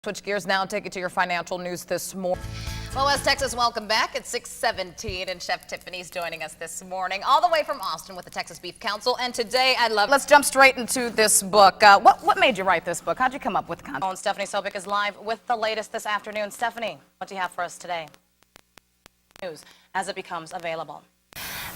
Switch gears now and take you to your financial news this morning. Well, West Texas, welcome back. It's 6:17 and Chef Tiffany's joining us this morning, all the way from Austin with the Texas Beef Council. And today, let's jump straight into this book. What made you write this book? How'd you come up with the content? Stephanie Sobek is live with the latest this afternoon. Stephanie, what do you have for us today? News as it becomes available.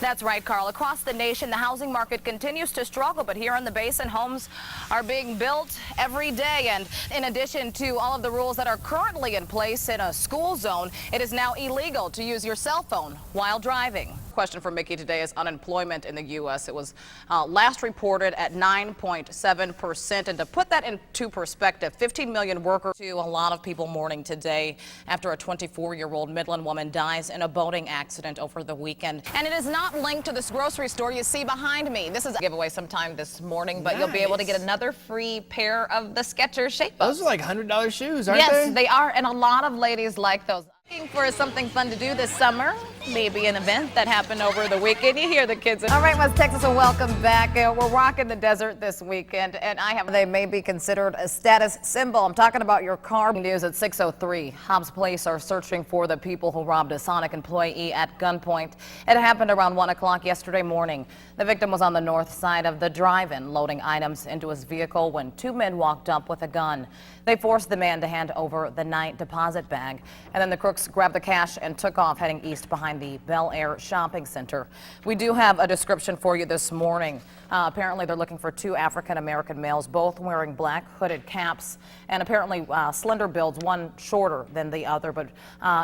That's right, Carl. Across the nation, the housing market continues to struggle, but here in the Basin, homes are being built every day. And in addition to all of the rules that are currently in place in a school zone, it is now illegal to use your cell phone while driving. Question for Mickey today is unemployment in the U.S. It was last reported at 9.7%. And to put that into perspective, 15 million workers. A lot of people mourning today after a 24-year-old Midland woman dies in a boating accident over the weekend. And it is not linked to this grocery store you see behind me. This is a giveaway sometime this morning, but You'll be able to get another free pair of the Skechers Shape-Ups. Those are like $100 shoes, aren't they? Yes, they are, and a lot of ladies like those. Looking for something fun to do this summer, maybe an event that happened over the weekend. You hear the kids. All right, West Texas, and welcome back. We're rocking the desert this weekend, and they may be considered a status symbol. I'm talking about your car. News at 6:03. Hobbs Police are searching for the people who robbed a Sonic employee at gunpoint. It happened around 1 o'clock yesterday morning. The victim was on the north side of the drive-in, loading items into his vehicle when two men walked up with a gun. They forced the man to hand over the night deposit bag, and then the crooks grabbed the cash and took off, heading east behind the Bel Air shopping center. We do have a description for you this morning. Apparently, they're looking for two African-American males, both wearing black hooded caps, and apparently slender builds, one shorter than the other. But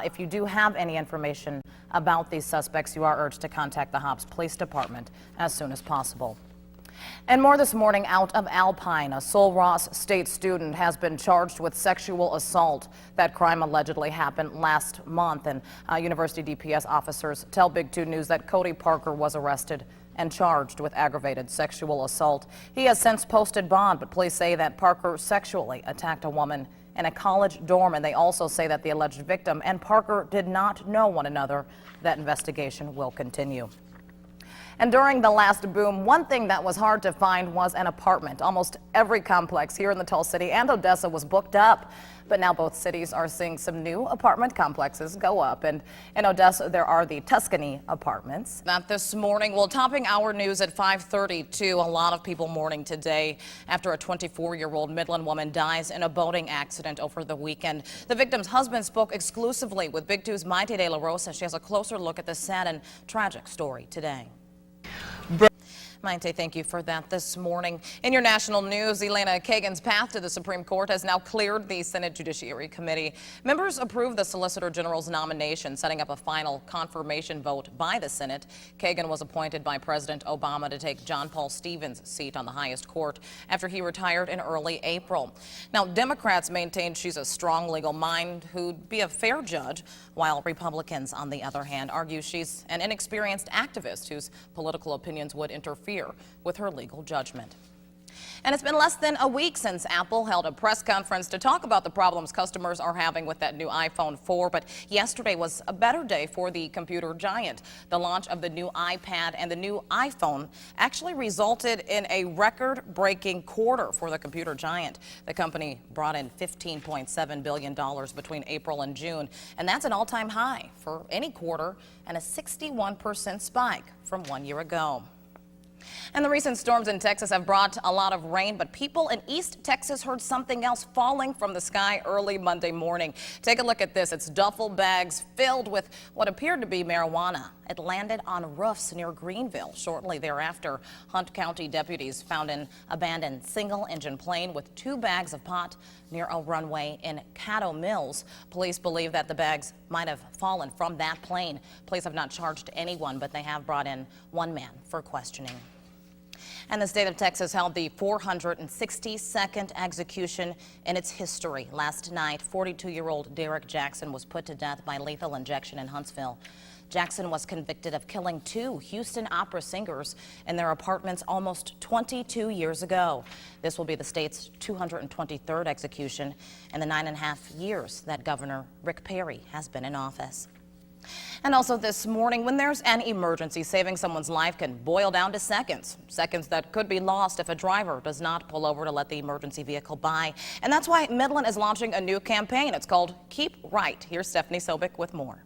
if you do have any information about these suspects, you are urged to contact the Hobbs Police Department as soon as possible. And more this morning out of Alpine. A Sul Ross State student has been charged with sexual assault. That crime allegedly happened last month, and University DPS officers tell Big 2 News that Cody Parker was arrested and charged with aggravated sexual assault. He has since posted bond, but police say that Parker sexually attacked a woman in a college dorm, and they also say that the alleged victim and Parker did not know one another. That investigation will continue. And during the last boom, one thing that was hard to find was an apartment. Almost every complex here in the Tall City and Odessa was booked up. But now both cities are seeing some new apartment complexes go up. And in Odessa, there are the Tuscany apartments. Not this morning. Well, topping our news at 5:32, a lot of people mourning today after a 24-year-old Midland woman dies in a boating accident over the weekend. The victim's husband spoke exclusively with Big 2's Maite De La Rosa. She has a closer look at this sad and tragic story today. Maite, thank you for that this morning. In your national news, Elena Kagan's path to the Supreme Court has now cleared the Senate Judiciary Committee. Members approved the Solicitor General's nomination, setting up a final confirmation vote by the Senate. Kagan was appointed by President Obama to take John Paul Stevens' seat on the highest court after he retired in early April. Now, Democrats maintain she's a strong legal mind who'd be a fair judge, while Republicans, on the other hand, argue she's an inexperienced activist whose political opinions would interfere with her legal judgment. And it's been less than a week since Apple held a press conference to talk about the problems customers are having with that new iPhone 4. But yesterday was a better day for the computer giant. The launch of the new iPad and the new iPhone actually resulted in a record-breaking quarter for the computer giant. The company brought in $15.7 billion between April and June, and that's an all-time high for any quarter and a 61% spike from 1 year ago. And the recent storms in Texas have brought a lot of rain, but people in East Texas heard something else falling from the sky early Monday morning. Take a look at this. It's duffel bags filled with what appeared to be marijuana. It landed on roofs near Greenville. Shortly thereafter, Hunt County deputies found an abandoned single-engine plane with 2 bags of pot near a runway in Caddo Mills. Police believe that the bags might have fallen from that plane. Police have not charged anyone, but they have brought in one man for questioning. And the state of Texas held the 462nd execution in its history. Last night, 42-year-old Derek Jackson was put to death by lethal injection in Huntsville. Jackson was convicted of killing 2 Houston opera singers in their apartments almost 22 years ago. This will be the state's 223rd execution in the 9.5 years that Governor Rick Perry has been in office. And also this morning, when there's an emergency, saving someone's life can boil down to seconds. Seconds that could be lost if a driver does not pull over to let the emergency vehicle by. And that's why Midland is launching a new campaign. It's called Keep Right. Here's Stephanie Sobek with more.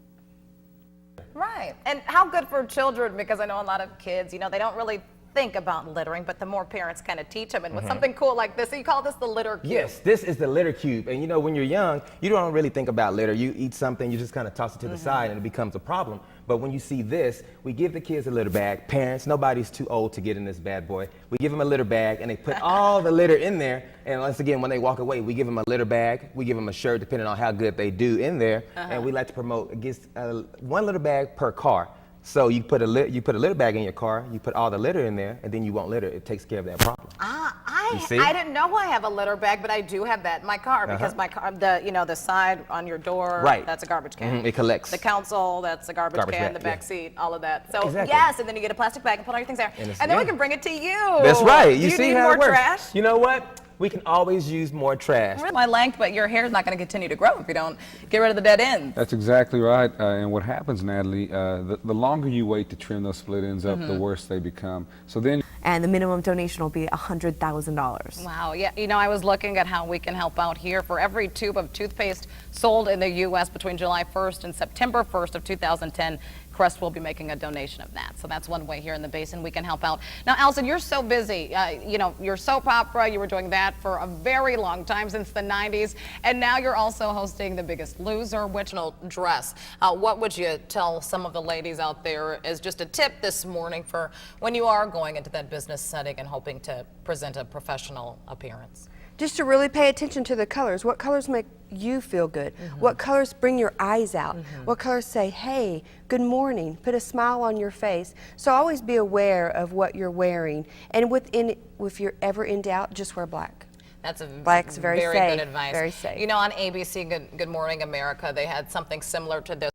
Right. And how good for children, because I know a lot of kids, they don't really think about littering, but the more parents kind of teach them. And with something cool like this, so you call this the litter cube. Yes, this is the litter cube. And when you're young, you don't really think about litter. You eat something, you just kind of toss it to the side and it becomes a problem. But when you see this, we give the kids a litter bag. Parents, nobody's too old to get in this bad boy. We give them a litter bag and they put all the litter in there. And once again, when they walk away, we give them a litter bag. We give them a shirt depending on how good they do in there. And we like to promote against one litter bag per car. So you put a litter bag in your car, you put all the litter in there, and then you won't litter. It takes care of that problem. I didn't know I have a litter bag, but I do have that in my car because my car, the side on your door, that's a garbage can. It collects. The console, that's a garbage can. bag, The back seat, all of that. So Exactly. yes, and then you get a plastic bag and put all your things there, and then we can bring it to you. That's right. Do you see need how more it works. trash? You know what? We can always use more trash. My length, but your hair is not going to continue to grow if you don't get rid of the dead ends. That's exactly right. And what happens, Natalie, the longer you wait to trim those split ends up, the worse they become. So then. And the minimum donation will be $100,000. Wow, yeah, I was looking at how we can help out here. For every tube of toothpaste sold in the U.S. between July 1st and September 1st of 2010, Crest will be making a donation of that. So that's one way here in the basin we can help out. Now, Allison, you're so busy. You're soap opera. You were doing that for a very long time, since the 90s. And now you're also hosting The Biggest Loser, which dress. What would you tell some of the ladies out there as just a tip this morning for when you are going into that business setting and hoping to present a professional appearance? Just to really pay attention to the colors. What colors make you feel good? What colors bring your eyes out? What colors say, hey, good morning, put a smile on your face? So always be aware of what you're wearing. And if you're ever in doubt, just wear black. That's Black's very safe, good advice. Very safe. On ABC Good Morning America, they had something similar to this.